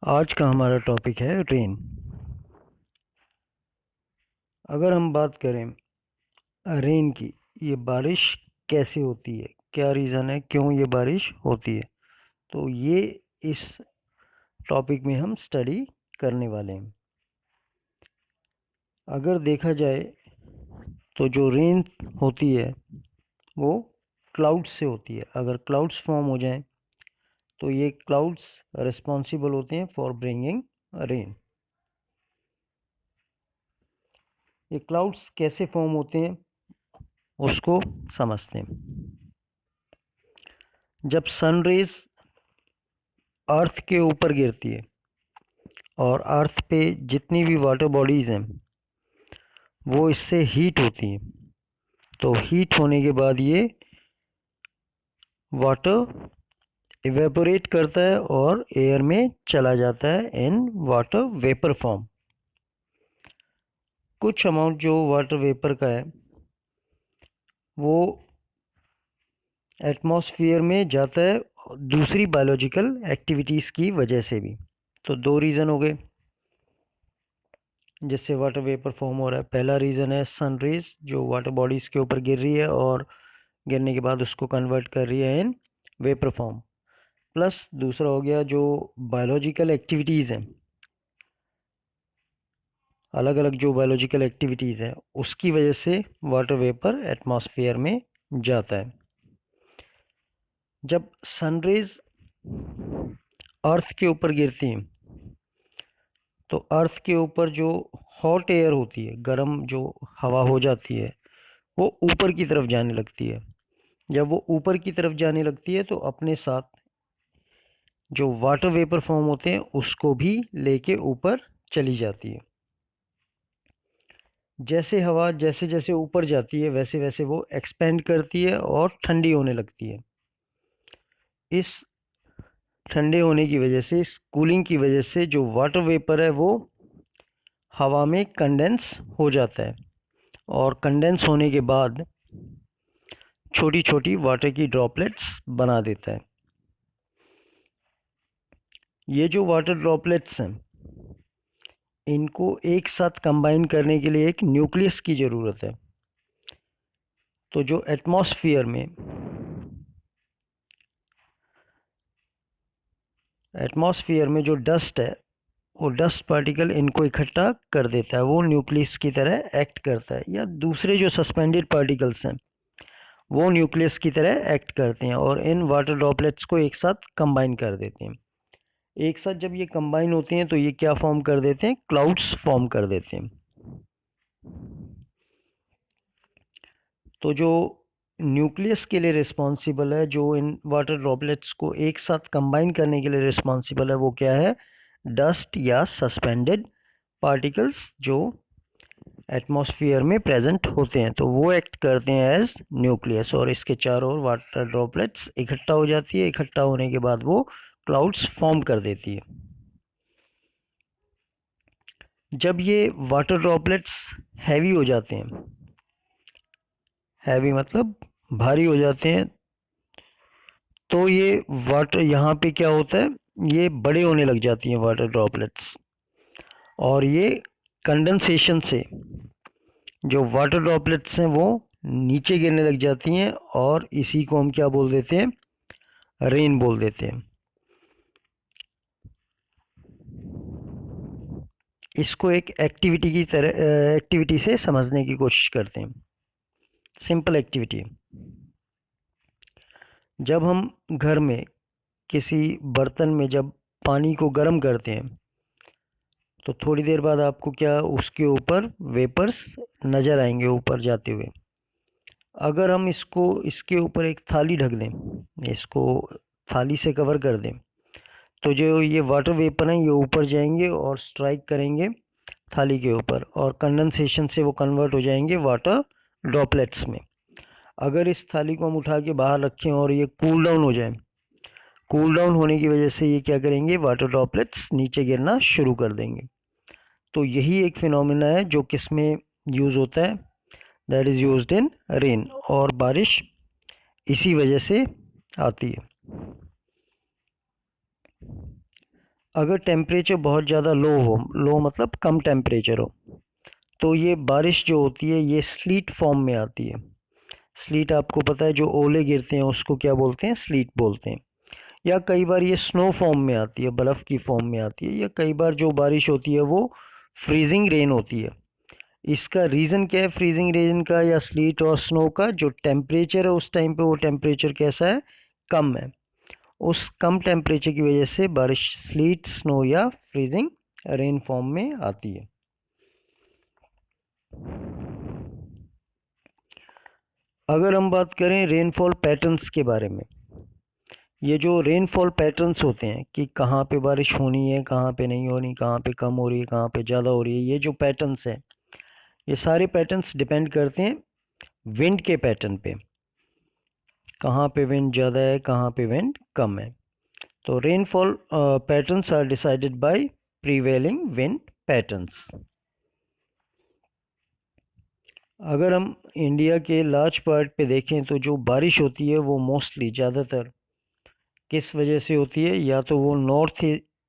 आज का हमारा टॉपिक है रेन। अगर हम बात करें रेन की, ये बारिश कैसे होती है, क्या रीज़न है क्यों ये बारिश होती है, तो ये इस टॉपिक में हम स्टडी करने वाले हैं। अगर देखा जाए तो जो रेन होती है वो क्लाउड्स से होती है। अगर क्लाउड्स फॉर्म हो जाएं तो ये क्लाउड्स रिस्पॉन्सिबल होते हैं फॉर ब्रिंगिंग रेन। ये क्लाउड्स कैसे फॉर्म होते हैं उसको समझते हैं। जब सन रेज अर्थ के ऊपर गिरती है और अर्थ पे जितनी भी वाटर बॉडीज़ हैं वो इससे हीट होती हैं, तो हीट होने के बाद ये वाटर इवेपोरेट करता है और एयर में चला जाता है इन वाटर वेपर फॉर्म। कुछ अमाउंट जो वाटर वेपर का है वो एटमॉस्फेयर में जाता है दूसरी बायोलॉजिकल एक्टिविटीज़ की वजह से भी। तो दो रीज़न हो गए जिससे वाटर वेपर फॉर्म हो रहा है। पहला रीज़न है सन रेज जो वाटर बॉडीज़ के ऊपर गिर रही है और गिरने के बाद उसको कन्वर्ट कर रही है इन वेपर फॉर्म। प्लस दूसरा हो गया जो बायोलॉजिकल एक्टिविटीज़ हैं, अलग अलग जो बायोलॉजिकल एक्टिविटीज़ हैं उसकी वजह से वाटर वेपर एटमॉस्फेयर में जाता है। जब सनरेज अर्थ के ऊपर गिरती हैं तो अर्थ के ऊपर जो हॉट एयर होती है, गर्म जो हवा हो जाती है, वो ऊपर की तरफ जाने लगती है। जब वो ऊपर की तरफ जाने लगती है तो अपने साथ जो वाटर वेपर फॉर्म होते हैं उसको भी लेके ऊपर चली जाती है। जैसे हवा जैसे जैसे ऊपर जाती है वैसे वैसे वो एक्सपेंड करती है और ठंडी होने लगती है। इस ठंडे होने की वजह से, इस कूलिंग की वजह से जो वाटर वेपर है वो हवा में कंडेंस हो जाता है और कंडेंस होने के बाद छोटी छोटी वाटर की ड्रॉपलेट्स बना देता है। ये जो वाटर ड्रॉपलेट्स हैं इनको एक साथ कंबाइन करने के लिए एक न्यूक्लियस की ज़रूरत है। तो जो एटमॉस्फेयर में जो डस्ट है वो डस्ट पार्टिकल इनको इकट्ठा कर देता है, वो न्यूक्लियस की तरह एक्ट करता है, या दूसरे जो सस्पेंडेड पार्टिकल्स हैं वो न्यूक्लियस की तरह एक्ट करते हैं और इन वाटर ड्रॉपलेट्स को एक साथ कंबाइन कर देते हैं। एक साथ जब ये कंबाइन होते हैं तो ये क्या फॉर्म कर देते हैं, क्लाउड्स फॉर्म कर देते हैं। तो जो न्यूक्लियस के लिए रिस्पॉन्सिबल है, जो इन वाटर ड्रॉपलेट्स को एक साथ कंबाइन करने के लिए रिस्पॉन्सिबल है, वो क्या है, डस्ट या सस्पेंडेड पार्टिकल्स जो एटमॉस्फेयर में प्रेजेंट होते हैं। तो वो एक्ट करते हैं एज न्यूक्लियस और इसके चारों ओर वाटर ड्रॉपलेट्स इकट्ठा हो जाती है। इकट्ठा होने के बाद वो क्लाउड्स फॉर्म कर देती है। जब ये वाटर ड्रॉपलेट्स हैवी हो जाते हैं, हैवी मतलब भारी हो जाते हैं, तो ये वाटर यहाँ पे क्या होता है, ये बड़े होने लग जाती हैं वाटर ड्रॉपलेट्स और ये कंडेंसेशन से जो वाटर ड्रॉपलेट्स हैं वो नीचे गिरने लग जाती हैं और इसी को हम क्या बोल देते हैं, रेन बोल देते हैं। इसको एक एक्टिविटी की तरह एक्टिविटी से समझने की कोशिश करते हैं। सिंपल एक्टिविटी, जब हम घर में किसी बर्तन में जब पानी को गर्म करते हैं तो थोड़ी देर बाद आपको क्या उसके ऊपर वेपर्स नज़र आएंगे ऊपर जाते हुए। अगर हम इसके ऊपर एक थाली ढक दें, इसको थाली से कवर कर दें, तो जो ये वाटर वेपर हैं ये ऊपर जाएंगे और स्ट्राइक करेंगे थाली के ऊपर और कंडेंसेशन से वो कन्वर्ट हो जाएंगे वाटर ड्रॉपलेट्स में। अगर इस थाली को हम उठा के बाहर रखें और ये कूल डाउन हो जाए, कूल डाउन होने की वजह से ये क्या करेंगे, वाटर ड्रॉपलेट्स नीचे गिरना शुरू कर देंगे। तो यही एक फिनोमेना है जो किस में यूज़ होता है, that is used in rain, और बारिश इसी वजह से आती है। अगर टेम्परेचर बहुत ज़्यादा लो हो, लो मतलब कम टेम्परेचर हो, तो ये बारिश जो होती है ये स्लीट फॉर्म में आती है। स्लीट आपको पता है, जो ओले गिरते हैं उसको क्या बोलते हैं, स्लीट बोलते हैं। या कई बार ये स्नो फॉर्म में आती है, बर्फ़ की फॉर्म में आती है। या कई बार जो बारिश होती है वो फ्रीजिंग रेन होती है। इसका रीज़न क्या है फ्रीजिंग रेन का या स्लीट और स्नो का? जो टेम्परेचर है उस टाइम पे, वो टेम्परेचर कैसा है, कम है। उस कम टेम्परेचर की वजह से बारिश स्लीट, स्नो या फ्रीजिंग रेन फॉर्म में आती है। अगर हम बात करें रेनफॉल पैटर्न्स के बारे में, ये जो रेनफॉल पैटर्न्स होते हैं कि कहाँ पे बारिश होनी है, कहाँ पे नहीं होनी, कहाँ पे कम हो रही है, कहाँ पे ज़्यादा हो रही है, ये जो पैटर्न्स हैं, ये सारे पैटर्न्स डिपेंड करते हैं विंड के पैटर्न पे। कहाँ पे विंड ज़्यादा है, कहाँ पे विंड कम है। तो rainfall patterns are decided by prevailing wind patterns. अगर हम इंडिया के लार्ज पार्ट पे देखें तो जो बारिश होती है वो मोस्टली ज़्यादातर किस वजह से होती है? या तो वो नॉर्थ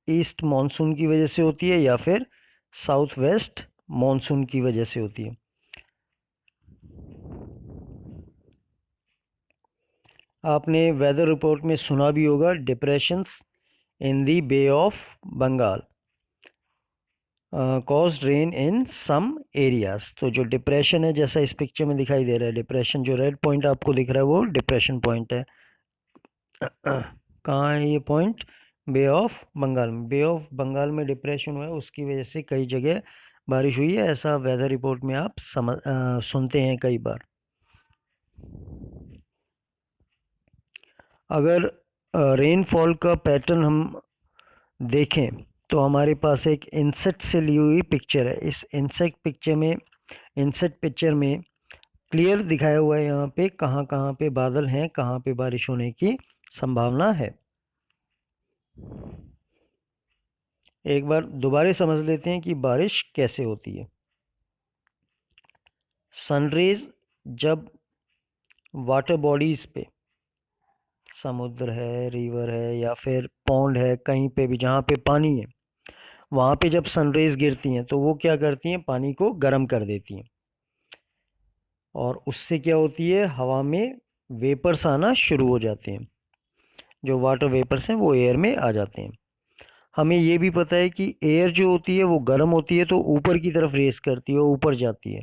ईस्ट मानसून की वजह से होती है या फिर साउथ वेस्ट मानसून की वजह से होती है। आपने वेदर रिपोर्ट में सुना भी होगा, depressions in the Bay of Bengal caused rain in some areas. तो जो डिप्रेशन है, जैसा इस पिक्चर में दिखाई दे रहा है, डिप्रेशन जो रेड पॉइंट आपको दिख रहा है वो डिप्रेशन पॉइंट है। कहाँ है ये पॉइंट? बे ऑफ बंगाल में। बे ऑफ बंगाल में डिप्रेशन हुआ है, उसकी वजह से कई जगह बारिश हुई है, ऐसा वेदर रिपोर्ट में आप सुनते हैं कई बार। अगर रेनफॉल का पैटर्न हम देखें तो हमारे पास एक इंसेक्ट से ली हुई पिक्चर है। इस इंसेक्ट पिक्चर में क्लियर दिखाया हुआ है यहाँ पे कहाँ कहाँ पे बादल हैं, कहाँ पे बारिश होने की संभावना है। एक बार दोबारा समझ लेते हैं कि बारिश कैसे होती है। सनरेज जब वाटर बॉडीज़ पे, समुद्र है, रिवर है या फिर पॉन्ड है, कहीं पे भी जहाँ पे पानी है, वहाँ पे जब सनरेज गिरती हैं तो वो क्या करती हैं, पानी को गर्म कर देती हैं। और उससे क्या होती है, हवा में वेपर्स आना शुरू हो जाते हैं। जो वाटर वेपर्स हैं वो एयर में आ जाते हैं। हमें ये भी पता है कि एयर जो होती है वो गर्म होती है तो ऊपर की तरफ रेस करती है, ऊपर जाती है।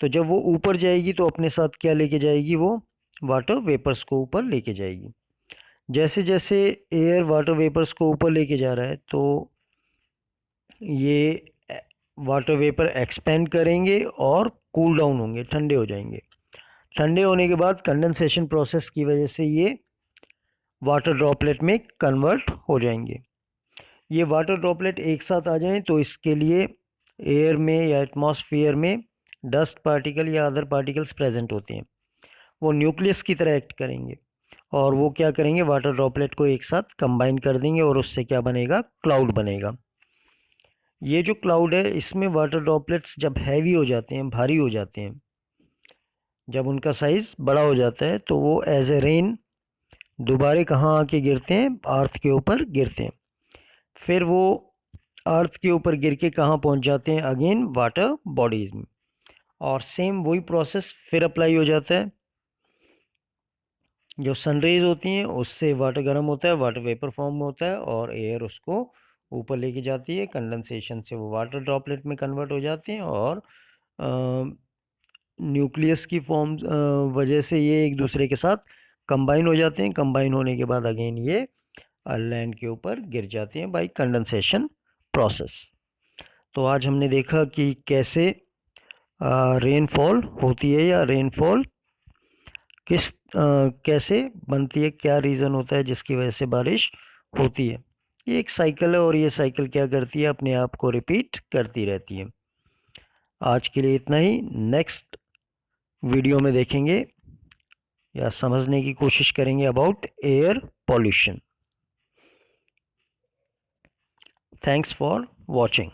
तो जब वो ऊपर जाएगी तो अपने साथ क्या लेके जाएगी, वो वाटर वेपर्स को ऊपर लेके जाएगी। जैसे जैसे एयर वाटर वेपर्स को ऊपर लेके जा रहा है तो ये वाटर वेपर एक्सपेंड करेंगे और कूल डाउन होंगे, ठंडे हो जाएंगे। ठंडे होने के बाद कंडेंसेशन प्रोसेस की वजह से ये वाटर ड्रॉपलेट में कन्वर्ट हो जाएंगे। ये वाटर ड्रॉपलेट एक साथ आ जाएं तो इसके लिए एयर में या एटमॉस्फेयर में डस्ट पार्टिकल या अदर पार्टिकल्स प्रेजेंट होते हैं। वो न्यूक्लियस की तरह एक्ट करेंगे और वो क्या करेंगे, वाटर ड्रॉपलेट को एक साथ कंबाइन कर देंगे और उससे क्या बनेगा, क्लाउड बनेगा। ये जो क्लाउड है इसमें वाटर ड्रॉपलेट्स जब हैवी हो जाते हैं, भारी हो जाते हैं, जब उनका साइज़ बड़ा हो जाता है तो वो एज ए रेन दोबारा कहाँ आके गिरते हैं, अर्थ के ऊपर गिरते हैं। फिर वो अर्थ के ऊपर गिर के कहाँ पहुँच जाते हैं, अगेन वाटर बॉडीज़ में। और सेम वही प्रोसेस फिर अप्लाई हो जाता है। जो सनरेज होती हैं उससे वाटर गर्म होता है, वाटर वेपर फॉर्म होता है और एयर उसको ऊपर लेके जाती है। कंडेंसेशन से वो वाटर ड्रॉपलेट में कन्वर्ट हो जाते हैं और न्यूक्लियस की फॉर्म वजह से ये एक दूसरे के साथ कंबाइन हो जाते हैं। कंबाइन होने के बाद अगेन ये लैंड के ऊपर गिर जाते हैं बाय कंडेंसेशन प्रोसेस। तो आज हमने देखा कि कैसे रेनफॉल होती है या रेनफॉल कैसे बनती है, क्या रीज़न होता है जिसकी वजह से बारिश होती है। ये एक साइकिल है और ये साइकिल क्या करती है, अपने आप को रिपीट करती रहती है। आज के लिए इतना ही। नेक्स्ट वीडियो में देखेंगे या समझने की कोशिश करेंगे about air pollution. Thanks for watching.